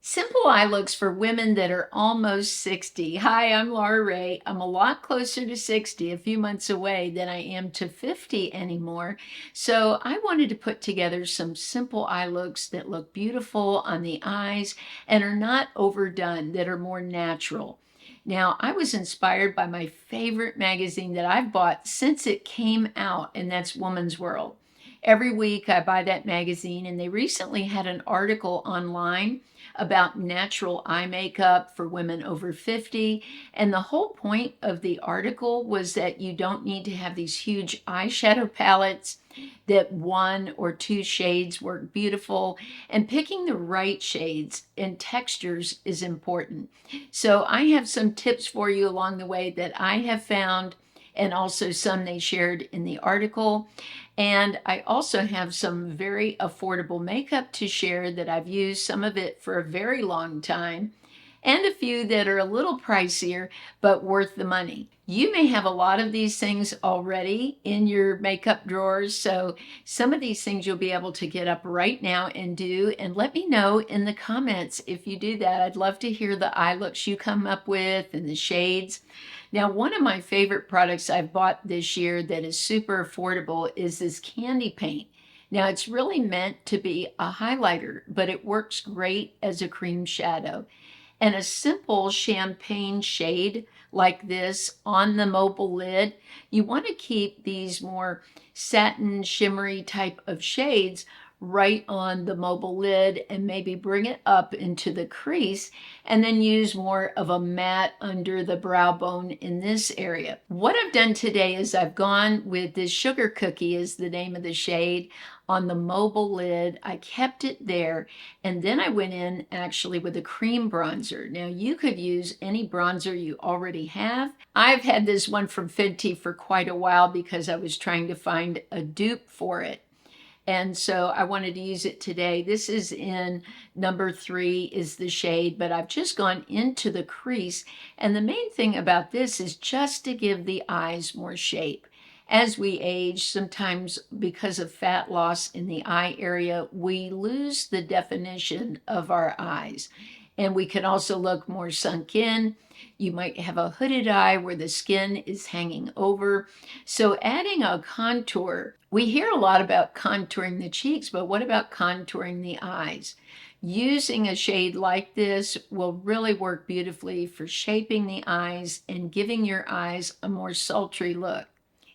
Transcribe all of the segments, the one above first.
Simple eye looks for women that are almost 60. Hi, I'm Laura Ray. I'm a lot closer to 60, a few months away, than I am to 50 anymore. So I wanted to put together some simple eye looks that look beautiful on the eyes and are not overdone, that are more natural. Now, I was inspired by my favorite magazine that I've bought since it came out, and that's Woman's World. Every week I buy that magazine, and they recently had an article online about natural eye makeup for women over 50. And the whole point of the article was that you don't need to have these huge eyeshadow palettes, that one or two shades work beautiful, and picking the right shades and textures is important. So I have some tips for you along the way that I have found, and also some they shared in the article. And I also have some very affordable makeup to share that I've used, some of it for a very long time, and a few that are a little pricier but worth the money. You may have a lot of these things already in your makeup drawers, so some of these things you'll be able to get up right now and do. And let me know in the comments if you do that. I'd love to hear the eye looks you come up with and the shades. Now, one of my favorite products I've bought this year that is super affordable is this candy paint. Now, it's really meant to be a highlighter, but it works great as a cream shadow. And a simple champagne shade like this on the mobile lid, you want to keep these more satin, shimmery type of shades right on the mobile lid and maybe bring it up into the crease, and then use more of a matte under the brow bone in this area. What I've done today is I've gone with this Sugar Cookie is the name of the shade on the mobile lid. I kept it there, and then I went in actually with a cream bronzer. Now you could use any bronzer you already have. I've had this one from Fenty for quite a while because I was trying to find a dupe for it. And so I wanted to use it today. This is in number 3 is the shade, but I've just gone into the crease. And the main thing about this is just to give the eyes more shape. As we age, sometimes because of fat loss in the eye area, we lose the definition of our eyes. And we can also look more sunk in. You might have a hooded eye where the skin is hanging over. So adding a contour, we hear a lot about contouring the cheeks, but what about contouring the eyes? Using a shade like this will really work beautifully for shaping the eyes and giving your eyes a more sultry look.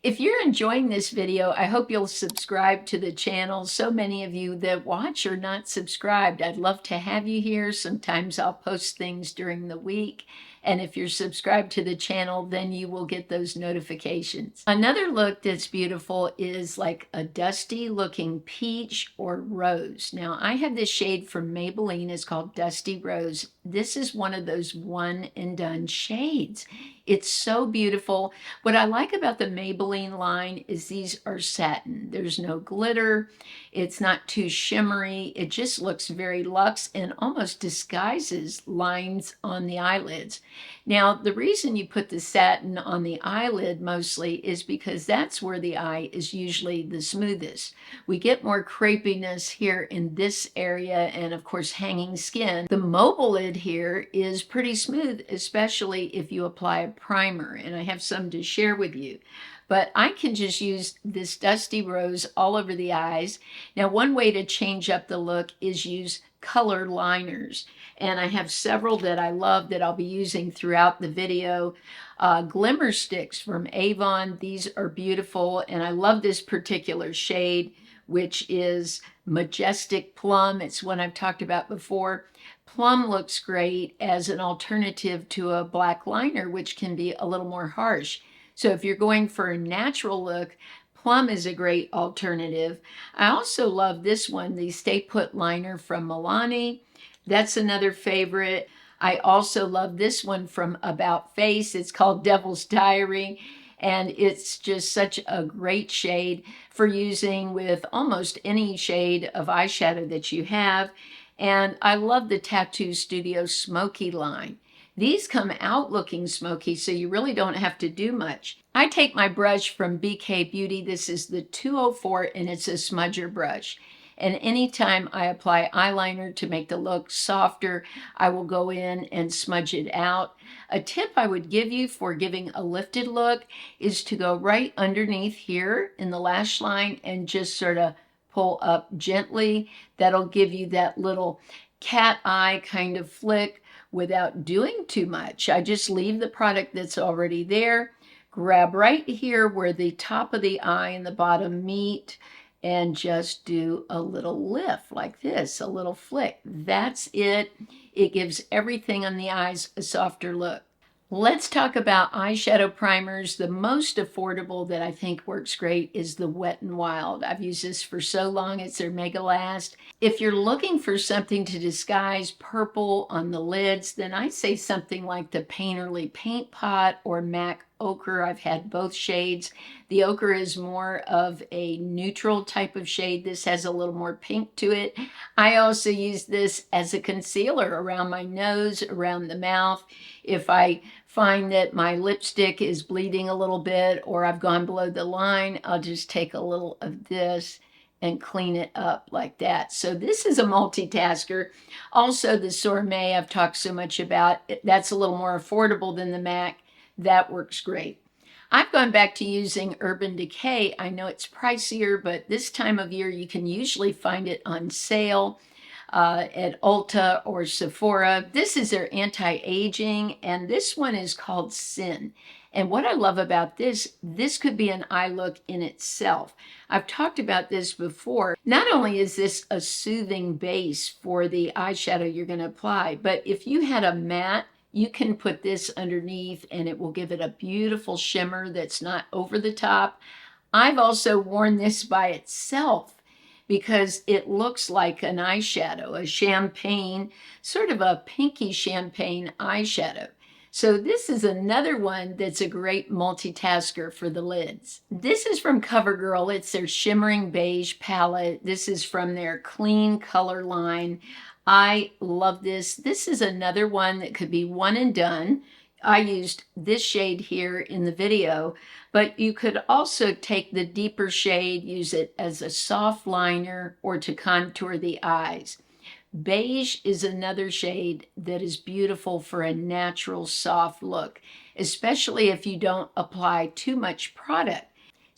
If you're enjoying this video, I hope you'll subscribe to the channel. So many of you that watch are not subscribed. I'd love to have you here. Sometimes I'll post things during the week. And if you're subscribed to the channel, then you will get those notifications. Another look that's beautiful is like a dusty looking peach or rose. Now, I have this shade from Maybelline. It's called Dusty Rose. This is one of those one and done shades. It's so beautiful. What I like about the Maybelline line is these are satin. There's no glitter. It's not too shimmery. It just looks very luxe and almost disguises lines on the eyelids. Now, the reason you put the satin on the eyelid mostly is because that's where the eye is usually the smoothest. We get more crepiness here in this area and, of course, hanging skin. The mobile lid here is pretty smooth, especially if you apply a primer, and I have some to share with you. But I can just use this Dusty Rose all over the eyes. Now, one way to change up the look is use color liners. And I have several that I love that I'll be using throughout the video. Glimmersticks from Avon. These are beautiful. And I love this particular shade, which is Magestic Plum. It's one I've talked about before. Plum looks great as an alternative to a black liner, which can be a little more harsh. So if you're going for a natural look, Plum is a great alternative. I also love this one, the Stay Put liner from Milani. That's another favorite. I also love this one from About Face. It's called Devil's Diary, and it's just such a great shade for using with almost any shade of eyeshadow that you have. And I love the Tattoo Studio Smokey line. These come out looking smoky, so you really don't have to do much. I take my brush from BK Beauty. This is the 204, and it's a smudger brush. And anytime I apply eyeliner to make the look softer, I will go in and smudge it out. A tip I would give you for giving a lifted look is to go right underneath here in the lash line and just sort of pull up gently. That'll give you that little cat eye kind of flick without doing too much. I just leave the product that's already there, grab right here where the top of the eye and the bottom meet, and just do a little lift like this, a little flick. That's it. It gives everything on the eyes a softer look. Let's talk about eyeshadow primers. The most affordable that I think works great is the Wet n Wild. I've used this for so long, it's their Mega Last. If you're looking for something to disguise purple on the lids, then I say something like the Painterly Paint Pot or MAC Ochre. I've had both shades. The ochre is more of a neutral type of shade. This has a little more pink to it. I also use this as a concealer around my nose, around the mouth. If I find that my lipstick is bleeding a little bit or I've gone below the line, I'll just take a little of this and clean it up like that. So this is a multitasker. Also the Sorbet I've talked so much about, that's a little more affordable than the MAC. That works great. I've gone back to using Urban Decay. I know it's pricier, but this time of year you can usually find it on sale at Ulta or Sephora. This is their anti-aging, and this one is called Sin. And what I love about this could be an eye look in itself. I've talked about this before. Not only is this a soothing base for the eyeshadow you're going to apply, but if you had a matte, you can put this underneath and it will give it a beautiful shimmer that's not over the top. I've also worn this by itself because it looks like an eyeshadow, a champagne, sort of a pinky champagne eyeshadow. So this is another one that's a great multitasker for the lids. This is from CoverGirl. It's their Shimmering Beige palette. This is from their Clean Color line. I love this. This is another one that could be one and done. I used this shade here in the video, but you could also take the deeper shade, use it as a soft liner or to contour the eyes. Beige is another shade that is beautiful for a natural soft look, especially if you don't apply too much product.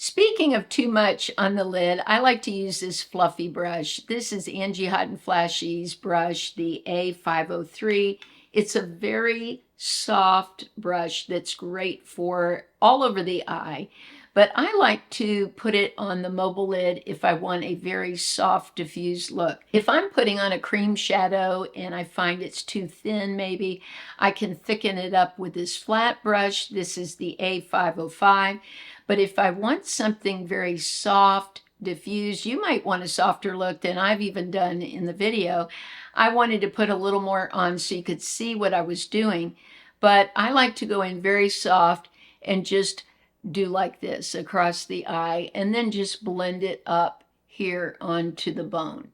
Speaking of too much on the lid, I like to use this fluffy brush. This is Angie Hot and Flashy's brush, the A503. It's a very soft brush that's great for all over the eye, but I like to put it on the mobile lid if I want a very soft, diffused look. If I'm putting on a cream shadow and I find it's too thin maybe, I can thicken it up with this flat brush. This is the A505. But if I want something very soft, diffused, you might want a softer look than I've even done in the video. I wanted to put a little more on so you could see what I was doing, but I like to go in very soft and just do like this across the eye and then just blend it up here onto the bone.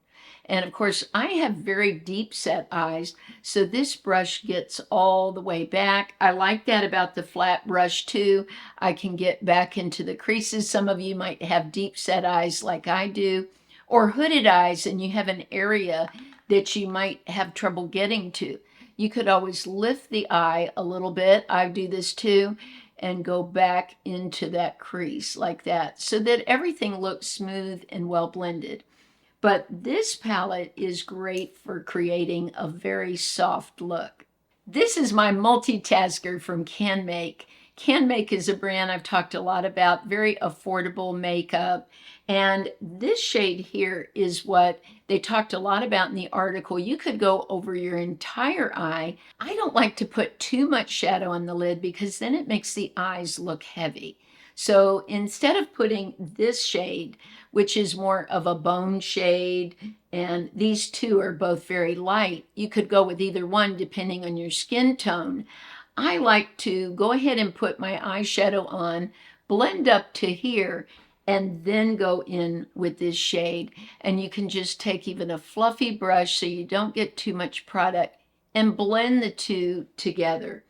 And of course, I have very deep set eyes, so this brush gets all the way back. I like that about the flat brush too. I can get back into the creases. Some of you might have deep set eyes like I do, or hooded eyes, and you have an area that you might have trouble getting to. You could always lift the eye a little bit. I do this too, and go back into that crease like that, so that everything looks smooth and well blended. But this palette is great for creating a very soft look. This is my multitasker from CanMake. CanMake is a brand I've talked a lot about, very affordable makeup. And this shade here is what they talked a lot about in the article. You could go over your entire eye. I don't like to put too much shadow on the lid because then it makes the eyes look heavy. So instead of putting this shade, which is more of a bone shade, and these two are both very light, you could go with either one depending on your skin tone. I like to go ahead and put my eyeshadow on, blend up to here, and then go in with this shade. And you can just take even a fluffy brush so you don't get too much product and blend the two together.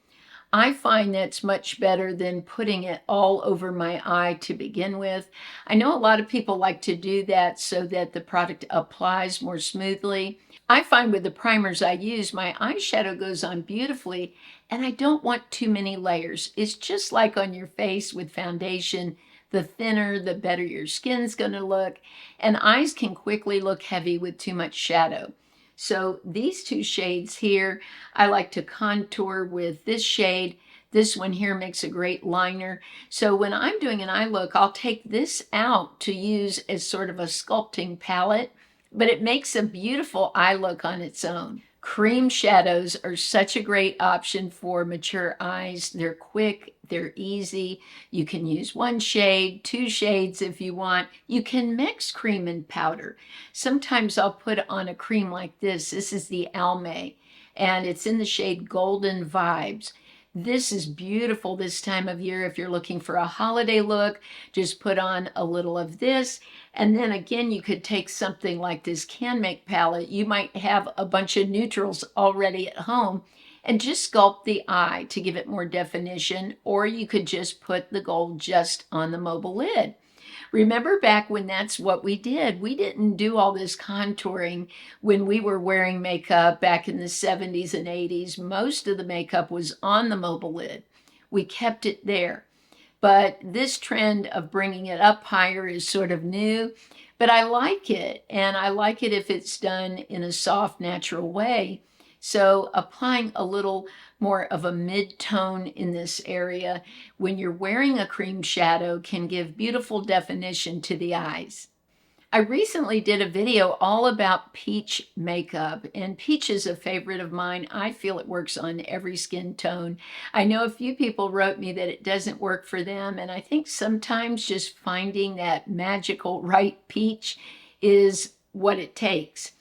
I find that's much better than putting it all over my eye to begin with. I know a lot of people like to do that so that the product applies more smoothly. I find with the primers I use, my eyeshadow goes on beautifully, and I don't want too many layers. It's just like on your face with foundation. The thinner, the better your skin's going to look, and eyes can quickly look heavy with too much shadow. So these two shades here, I like to contour with this shade. This one here makes a great liner. So when I'm doing an eye look, I'll take this out to use as sort of a sculpting palette, but it makes a beautiful eye look on its own. Cream shadows are such a great option for mature eyes. They're quick, they're easy. You can use one shade, two shades if you want. You can mix cream and powder. Sometimes I'll put on a cream like this. This is the Almay, and it's in the shade Golden Vibes. This is beautiful this time of year. If you're looking for a holiday look, just put on a little of this. And then again, you could take something like this Can Make palette. You might have a bunch of neutrals already at home and just sculpt the eye to give it more definition, or you could just put the gold just on the mobile lid. Remember back when that's what we did? We didn't do all this contouring when we were wearing makeup back in the 70s and 80s. Most of the makeup was on the mobile lid. We kept it there. But this trend of bringing it up higher is sort of new, but I like it. And I like it if it's done in a soft, natural way. So applying a little more of a mid-tone in this area when you're wearing a cream shadow can give beautiful definition to the eyes. I recently did a video all about peach makeup, and peach is a favorite of mine. I feel it works on every skin tone. I know a few people wrote me that it doesn't work for them, and I think sometimes just finding that magical right peach is what it takes.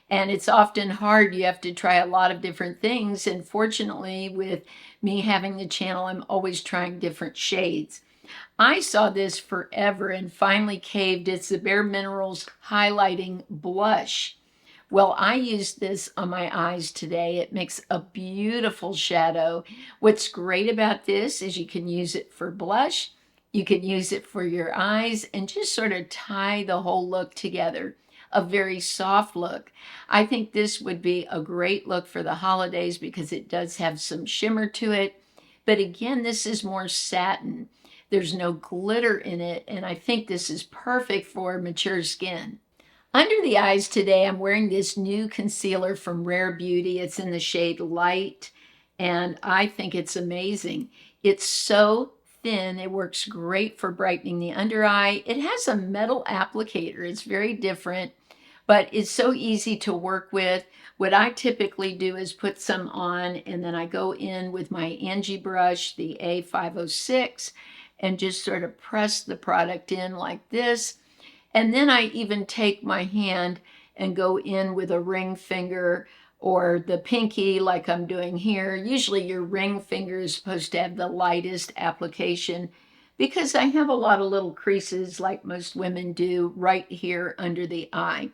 And it's often hard. You have to try a lot of different things, and fortunately, with me having the channel, I'm always trying different shades. I saw this forever and finally caved. It's the Bare Minerals Highlighting Blush. Well, I used this on my eyes today. It makes a beautiful shadow. What's great about this is you can use it for blush, you can use it for your eyes, and just sort of tie the whole look together. A very soft look. I think this would be a great look for the holidays because it does have some shimmer to it. But again, this is more satin. There's no glitter in it, and I think this is perfect for mature skin. Under the eyes today, I'm wearing this new concealer from Rare Beauty. It's in the shade Light, and I think it's amazing. It's so thin. It works great for brightening the under eye. It has a metal applicator. It's very different, but it's so easy to work with. What I typically do is put some on, and then I go in with my Angie brush, the A506, and just sort of press the product in like this. And then I even take my hand and go in with a ring finger or the pinky like I'm doing here. Usually your ring finger is supposed to have the lightest application because I have a lot of little creases like most women do right here under the eye.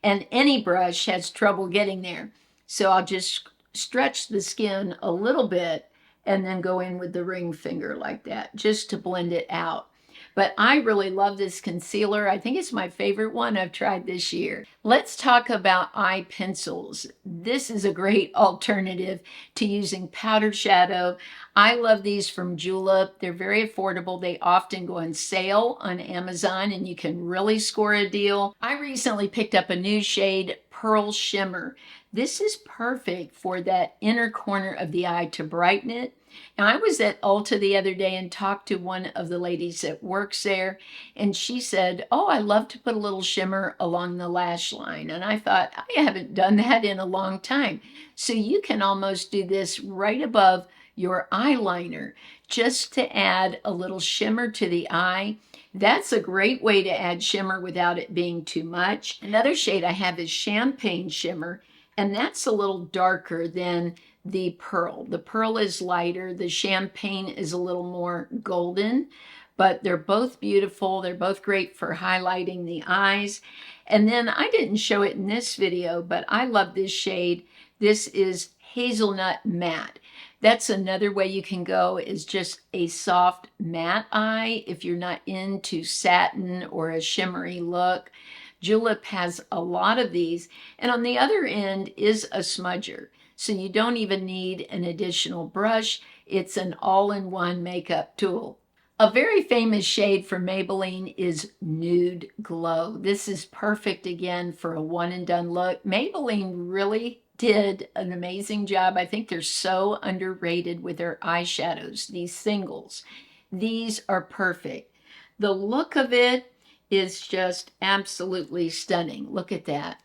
And any brush has trouble getting there. So I'll just stretch the skin a little bit and then go in with the ring finger like that, just to blend it out. But I really love this concealer. I think it's my favorite one I've tried this year. Let's talk about eye pencils. This is a great alternative to using powder shadow. I love these from Julep. They're very affordable. They often go on sale on Amazon, and you can really score a deal. I recently picked up a new shade, Pearl Shimmer. This is perfect for that inner corner of the eye to brighten it. Now, I was at Ulta the other day and talked to one of the ladies that works there, and she said, oh, I love to put a little shimmer along the lash line. And I thought, I haven't done that in a long time. So you can almost do this right above your eyeliner just to add a little shimmer to the eye. That's a great way to add shimmer without it being too much. Another shade I have is Champagne Shimmer, and that's a little darker than the pearl. The pearl is lighter. The champagne is a little more golden, but they're both beautiful. They're both great for highlighting the eyes. And then I didn't show it in this video, but I love this shade. This is Hazelnut Matte. That's another way you can go, is just a soft matte eye if you're not into satin or a shimmery look. Julep has a lot of these. And on the other end is a smudger. So you don't even need an additional brush. It's an all-in-one makeup tool. A very famous shade from Maybelline is Nude Glow. This is perfect again for a one and done look. Maybelline really did an amazing job. I think they're so underrated with their eyeshadows, these singles. These are perfect. The look of it is just absolutely stunning. Look at that.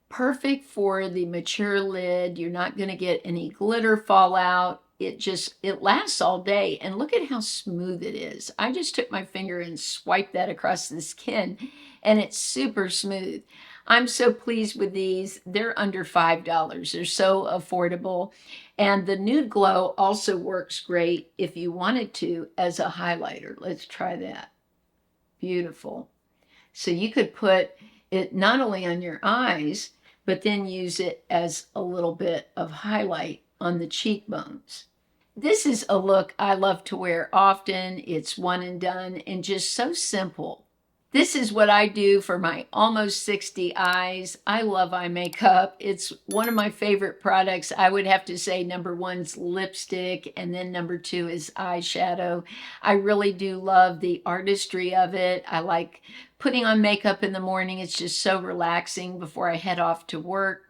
Perfect for the mature lid. You're not going to get any glitter fallout. It lasts all day. And look at how smooth it is. I just took my finger and swiped that across the skin, and it's super smooth. I'm so pleased with these. They're under $5. They're so affordable. And the Nude Glow also works great if you wanted to as a highlighter. Let's try that. Beautiful. So you could put it not only on your eyes, but then use it as a little bit of highlight on the cheekbones. This is a look I love to wear often. It's one and done and just so simple. This is what I do for my almost 60 eyes. I love eye makeup. It's one of my favorite products. I would have to say number one's lipstick, and then number two is eyeshadow. I really do love the artistry of it. I like putting on makeup in the morning. It's just so relaxing before I head off to work.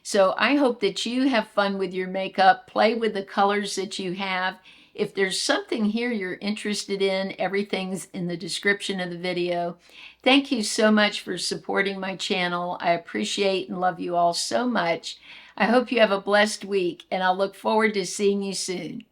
So I hope that you have fun with your makeup. Play with the colors that you have. If there's something here you're interested in, everything's in the description of the video. Thank you so much for supporting my channel. I appreciate and love you all so much. I hope you have a blessed week, and I'll look forward to seeing you soon.